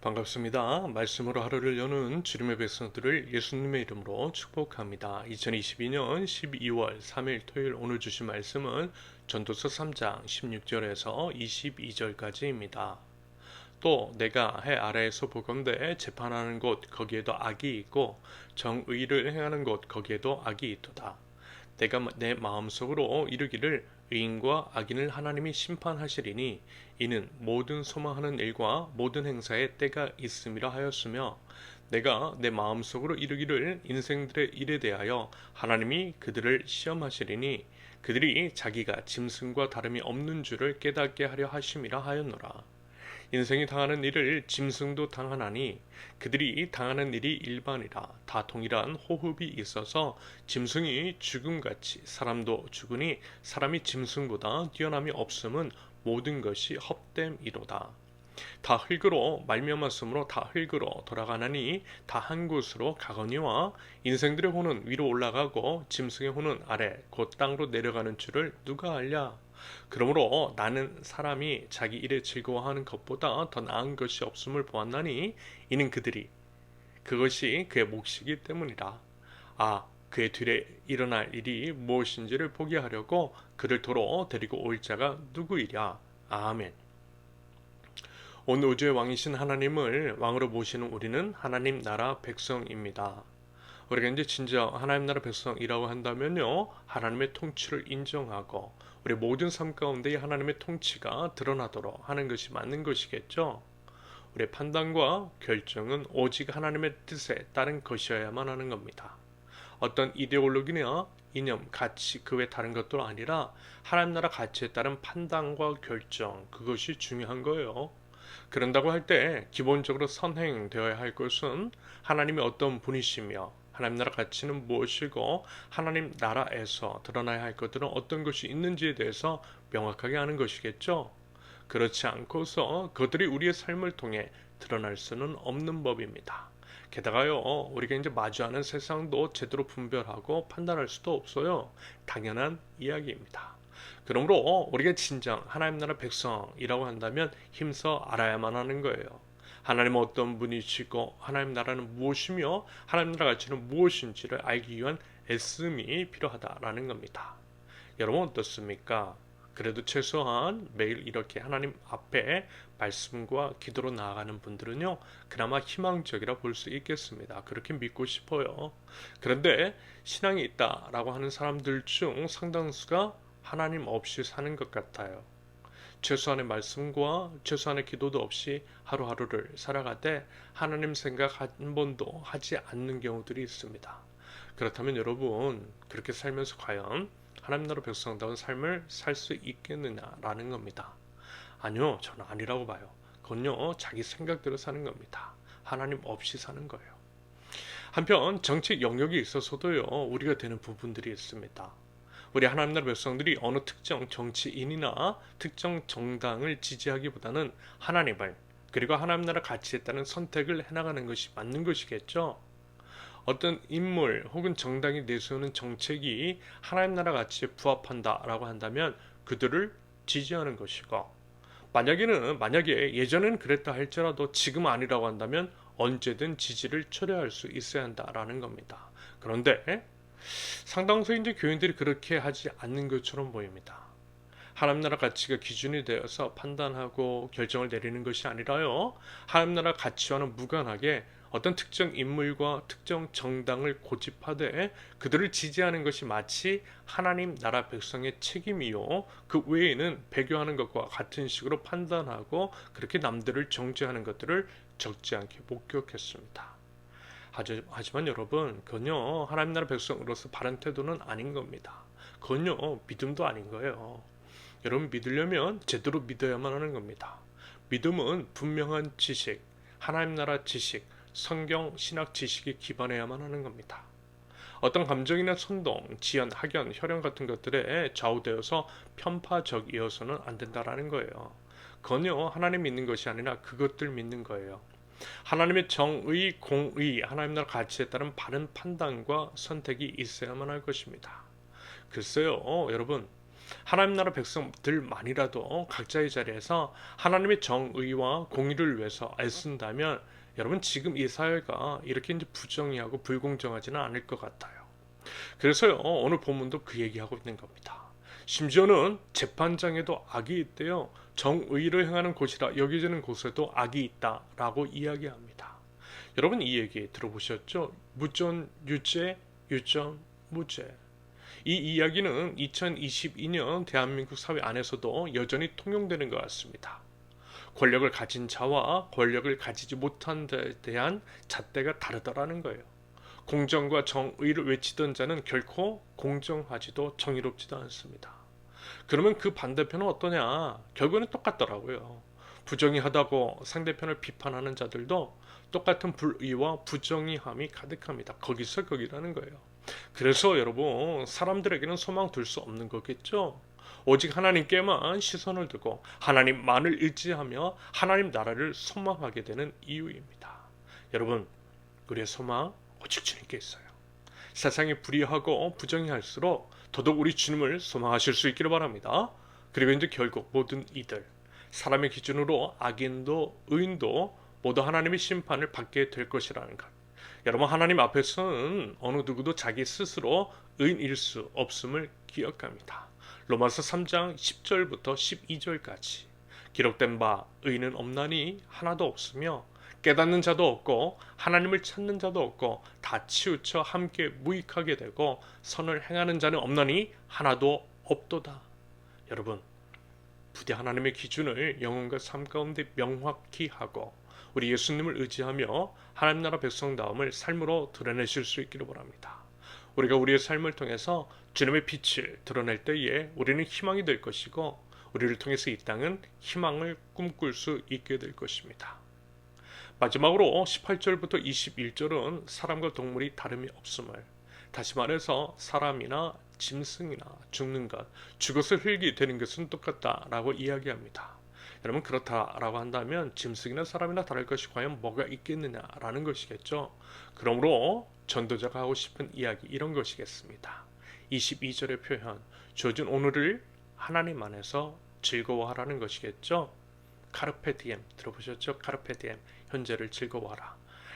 반갑습니다. 말씀으로 하루를 여는 주님의 백성들을 예수님의 이름으로 축복합니다. 2022년 12월 3일 토요일 오늘 주신 말씀은 전도서 3장 16절에서 22절까지입니다. 또 내가 해 아래에서 보건대 재판하는 곳 거기에도 악이 있고 정의를 행하는 곳 거기에도 악이 있도다. 내가 내 마음속으로 이르기를 의인과 악인을 하나님이 심판하시리니 이는 모든 소망하는 일과 모든 행사에 때가 있음이라 하였으며 내가 내 마음속으로 이르기를 인생들의 일에 대하여 하나님이 그들을 시험하시리니 그들이 자기가 짐승과 다름이 없는 줄을 깨닫게 하려 하심이라 하였노라. 인생이 당하는 일을 짐승도 당하나니 그들이 당하는 일이 일반이라. 다 동일한 호흡이 있어서 짐승이 죽음같이 사람도 죽으니 사람이 짐승보다 뛰어남이 없음은 모든 것이 헛됨이로다. 다 흙으로 말미암았으므로 다 흙으로 돌아가나니 다 한 곳으로 가거니와 인생들의 혼은 위로 올라가고 짐승의 혼은 아래 곧 땅으로 내려가는 줄을 누가 알랴. 그러므로 나는 사람이 자기 일에 즐거워하는 것보다 더 나은 것이 없음을 보았나니 이는 그것이 그의 몫이기 때문이라. 그의 뒤에 일어날 일이 무엇인지를 보게 하려고 그를 도로 데리고 올 자가 누구이랴. 아멘. 온 우주의 왕이신 하나님을 왕으로 모시는 우리는 하나님 나라 백성입니다. 우리가 이제 진짜 하나님 나라 백성이라고 한다면요, 하나님의 통치를 인정하고 우리 모든 삶 가운데 하나님의 통치가 드러나도록 하는 것이 맞는 것이겠죠. 우리의 판단과 결정은 오직 하나님의 뜻에 따른 것이어야만 하는 겁니다. 어떤 이데올로기나 이념, 가치 그 외 다른 것도 아니라 하나님 나라 가치에 따른 판단과 결정, 그것이 중요한 거예요. 그런다고 할 때 기본적으로 선행되어야 할 것은 하나님이 어떤 분이시며 하나님 나라 가치는 무엇이고 하나님 나라에서 드러나야 할 것들은 어떤 것이 있는지에 대해서 명확하게 아는 것이겠죠. 그렇지 않고서 그들이 우리의 삶을 통해 드러날 수는 없는 법입니다. 게다가요, 우리가 이제 마주하는 세상도 제대로 분별하고 판단할 수도 없어요. 당연한 이야기입니다. 그러므로 우리가 진정 하나님 나라 백성이라고 한다면 힘써 알아야만 하는 거예요. 하나님은 어떤 분이시고 하나님 나라는 무엇이며 하나님 나라 가치는 무엇인지를 알기 위한 애씀이 필요하다라는 겁니다. 여러분 어떻습니까? 그래도 최소한 매일 이렇게 하나님 앞에 말씀과 기도로 나아가는 분들은요, 그나마 희망적이라 볼 수 있겠습니다. 그렇게 믿고 싶어요. 그런데 신앙이 있다라고 하는 사람들 중 상당수가 하나님 없이 사는 것 같아요. 최소한의 말씀과 최소한의 기도도 없이 하루하루를 살아가되 하나님 생각 한 번도 하지 않는 경우들이 있습니다. 그렇다면 여러분, 그렇게 살면서 과연 하나님 나라 백성다운 삶을 살 수 있겠느냐라는 겁니다. 아니요, 저는 아니라고 봐요. 그건요, 자기 생각대로 사는 겁니다. 하나님 없이 사는 거예요. 한편 정책 영역에 있어서도요, 우리가 되는 부분들이 있습니다. 우리 하나님 나라 백성들이 어느 특정 정치인이나 특정 정당을 지지하기보다는 하나님을, 그리고 하나님 나라 가치에 따른 선택을 해나가는 것이 맞는 것이겠죠. 어떤 인물 혹은 정당이 내세우는 정책이 하나님 나라 가치에 부합한다라고 한다면 그들을 지지하는 것이고, 만약에 예전에는 그랬다 할지라도 지금 아니라고 한다면 언제든 지지를 철회할 수 있어야 한다라는 겁니다. 그런데 상당수의 이제 교인들이 그렇게 하지 않는 것처럼 보입니다. 하나님 나라 가치가 기준이 되어서 판단하고 결정을 내리는 것이 아니라요, 하나님 나라 가치와는 무관하게 어떤 특정 인물과 특정 정당을 고집하되 그들을 지지하는 것이 마치 하나님 나라 백성의 책임이요, 그 외에는 배교하는 것과 같은 식으로 판단하고 그렇게 남들을 정죄하는 것들을 적지 않게 목격했습니다. 하지만 여러분, 그건요, 하나님 나라 백성으로서 바른 태도는 아닌 겁니다. 그건요, 믿음도 아닌 거예요. 여러분, 믿으려면 제대로 믿어야만 하는 겁니다. 믿음은 분명한 지식, 하나님 나라 지식, 성경 신학 지식에 기반해야만 하는 겁니다. 어떤 감정이나 선동, 지연, 학연, 혈연 같은 것들에 좌우되어서 편파적이어서는 안 된다라는 거예요. 그건요, 하나님 믿는 것이 아니라 그것들 믿는 거예요. 하나님의 정의, 공의, 하나님 나라 가치에 따른 바른 판단과 선택이 있어야만 할 것입니다. 글쎄요, 여러분, 하나님 나라 백성들만이라도 각자의 자리에서 하나님의 정의와 공의를 위해서 애쓴다면 여러분 지금 이 사회가 이렇게 이제 부정의하고 불공정하지는 않을 것 같아요. 그래서요 오늘 본문도 그 얘기하고 있는 겁니다. 심지어는 재판장에도 악이 있대요. 정의를 행하는 곳이라 여겨지는 곳에도 악이 있다라고 이야기합니다. 여러분 이 얘기 들어보셨죠? 무전 유죄, 유전 무죄. 이 이야기는 2022년 대한민국 사회 안에서도 여전히 통용되는 것 같습니다. 권력을 가진 자와 권력을 가지지 못한 자에 대한 잣대가 다르다라는 거예요. 공정과 정의를 외치던 자는 결코 공정하지도 정의롭지도 않습니다. 그러면 그 반대편은 어떠냐? 결국에는 똑같더라고요. 부정의하다고 상대편을 비판하는 자들도 똑같은 불의와 부정의함이 가득합니다. 거기서 거기라는 거예요. 그래서 여러분 사람들에게는 소망 둘 수 없는 거겠죠. 오직 하나님께만 시선을 두고 하나님만을 의지하며 하나님 나라를 소망하게 되는 이유입니다. 여러분 우리의 소망 오직 주님께 있어요. 세상이 불의하고 부정의할수록 더더욱 우리 주님을 소망하실 수 있기를 바랍니다. 그리고 이제 결국 모든 이들 사람의 기준으로 악인도 의인도 모두 하나님의 심판을 받게 될 것이라는 것. 여러분 하나님 앞에서는 어느 누구도 자기 스스로 의인일 수 없음을 기억합니다. 로마서 3장 10절부터 12절까지 기록된 바 의인은 없나니 하나도 없으며 깨닫는 자도 없고 하나님을 찾는 자도 없고 다 치우쳐 함께 무익하게 되고 선을 행하는 자는 없나니 하나도 없도다. 여러분 부디 하나님의 기준을 영혼과 삶 가운데 명확히 하고 우리 예수님을 의지하며 하나님 나라 백성다움을 삶으로 드러내실 수 있기를 바랍니다. 우리가 우리의 삶을 통해서 주님의 빛을 드러낼 때에 우리는 희망이 될 것이고 우리를 통해서 이 땅은 희망을 꿈꿀 수 있게 될 것입니다. 마지막으로 18절부터 21절은 사람과 동물이 다름이 없음을, 다시 말해서 사람이나 짐승이나 죽는 것, 죽어서 흙이 되는 것은 똑같다라고 이야기합니다. 여러분 그렇다라고 한다면 짐승이나 사람이나 다를 것이 과연 뭐가 있겠느냐라는 것이겠죠. 그러므로 전도자가 하고 싶은 이야기 이런 것이겠습니다. 22절의 표현, 주어진 오늘을 하나님 안에서 즐거워하라는 것이겠죠. 카르페 디엠 들어보셨죠? 카르페 디엠, 현재를 즐거워하라.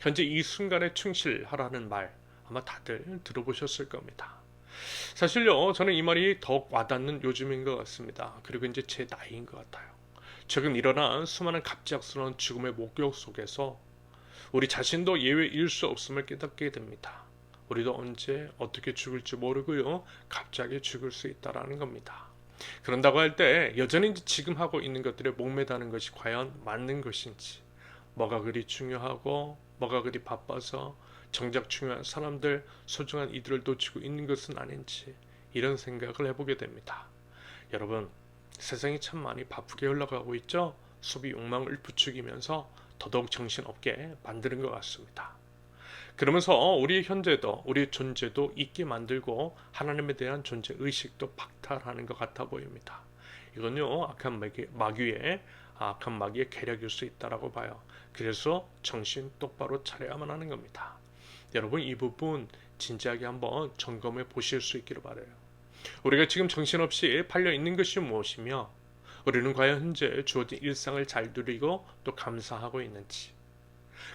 현재 이 순간에 충실하라는 말 아마 다들 들어보셨을 겁니다. 사실요 저는 이 말이 더욱 와닿는 요즘인 것 같습니다. 그리고 이제 제 나이인 것 같아요. 최근 일어난 수많은 갑작스러운 죽음의 목격 속에서 우리 자신도 예외일 수 없음을 깨닫게 됩니다. 우리도 언제 어떻게 죽을지 모르고요 갑자기 죽을 수 있다라는 겁니다. 그런다고 할 때 여전히 지금 하고 있는 것들에 목매다는 것이 과연 맞는 것인지, 뭐가 그리 중요하고 뭐가 그리 바빠서 정작 중요한 사람들, 소중한 이들을 놓치고 있는 것은 아닌지 이런 생각을 해보게 됩니다. 여러분 세상이 참 많이 바쁘게 흘러가고 있죠. 소비 욕망을 부추기면서 더더욱 정신없게 만드는 것 같습니다. 그러면서 우리의 현재도 우리의 존재도 잊게 만들고 하나님에 대한 존재 의식도 박탈하는 것 같아 보입니다. 이건요 악한 마귀의 계략일 수 있다라고 봐요. 그래서 정신 똑바로 차려야만 하는 겁니다. 여러분 이 부분 진지하게 한번 점검해 보실 수 있기를 바라요. 우리가 지금 정신없이 팔려 있는 것이 무엇이며 우리는 과연 현재 주어진 일상을 잘 누리고 또 감사하고 있는지,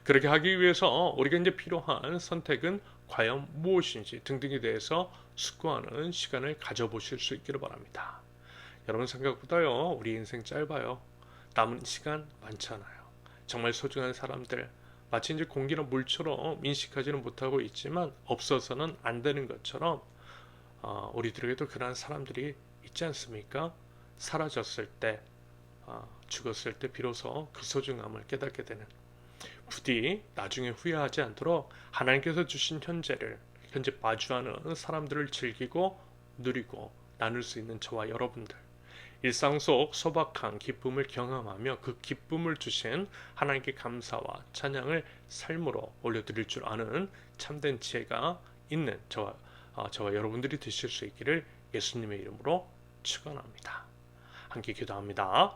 그렇게 하기 위해서 우리가 이제 필요한 선택은 과연 무엇인지 등등에 대해서 숙고하는 시간을 가져보실 수 있기를 바랍니다. 여러분 생각보다요 우리 인생 짧아요. 남은 시간 많잖아요. 정말 소중한 사람들 마치 이제 공기나 물처럼 인식하지는 못하고 있지만 없어서는 안 되는 것처럼 우리들에게도 그러한 사람들이 있지 않습니까? 사라졌을 때 죽었을 때 비로소 그 소중함을 깨닫게 되는, 부디 나중에 후회하지 않도록 하나님께서 주신 현재 마주하는 사람들을 즐기고 누리고 나눌 수 있는 저와 여러분들, 일상 속 소박한 기쁨을 경험하며 그 기쁨을 주신 하나님께 감사와 찬양을 삶으로 올려드릴 줄 아는 참된 지혜가 있는 저와 여러분들이 되실 수 있기를 예수님의 이름으로 축원합니다. 함께 기도합니다.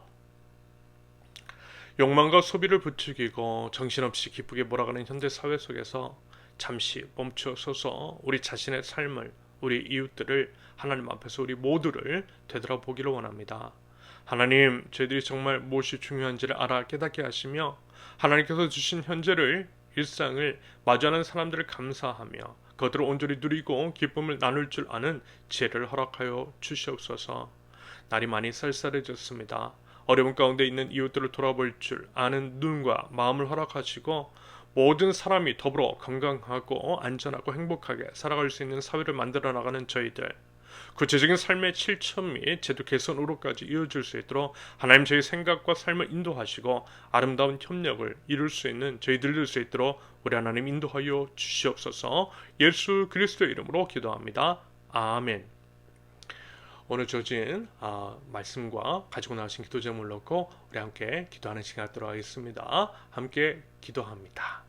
욕망과 소비를 부추기고 정신없이 기쁘게 몰아가는 현대 사회 속에서 잠시 멈춰서서 우리 자신의 삶을 우리 이웃들을 하나님 앞에서 우리 모두를 되돌아보기를 원합니다. 하나님, 저희들이 정말 무엇이 중요한지를 알아 깨닫게 하시며 하나님께서 주신 현재를 일상을 마주하는 사람들을 감사하며 그들을 온전히 누리고 기쁨을 나눌 줄 아는 지혜를 허락하여 주시옵소서. 날이 많이 쌀쌀해졌습니다. 어려운 가운데 있는 이웃들을 돌아볼 줄 아는 눈과 마음을 허락하시고 모든 사람이 더불어 건강하고 안전하고 행복하게 살아갈 수 있는 사회를 만들어 나가는 저희들, 구체적인 삶의 실천 및 제도 개선으로까지 이어질 수 있도록 하나님 저희 생각과 삶을 인도하시고 아름다운 협력을 이룰 수 있는 저희들 될 수 있도록 우리 하나님 인도하여 주시옵소서. 예수 그리스도의 이름으로 기도합니다. 아멘. 오늘 주어진 말씀과 가지고 나오신 기도 제목을 놓고 우리 함께 기도하는 시간 갖도록 하겠습니다. 함께 기도합니다.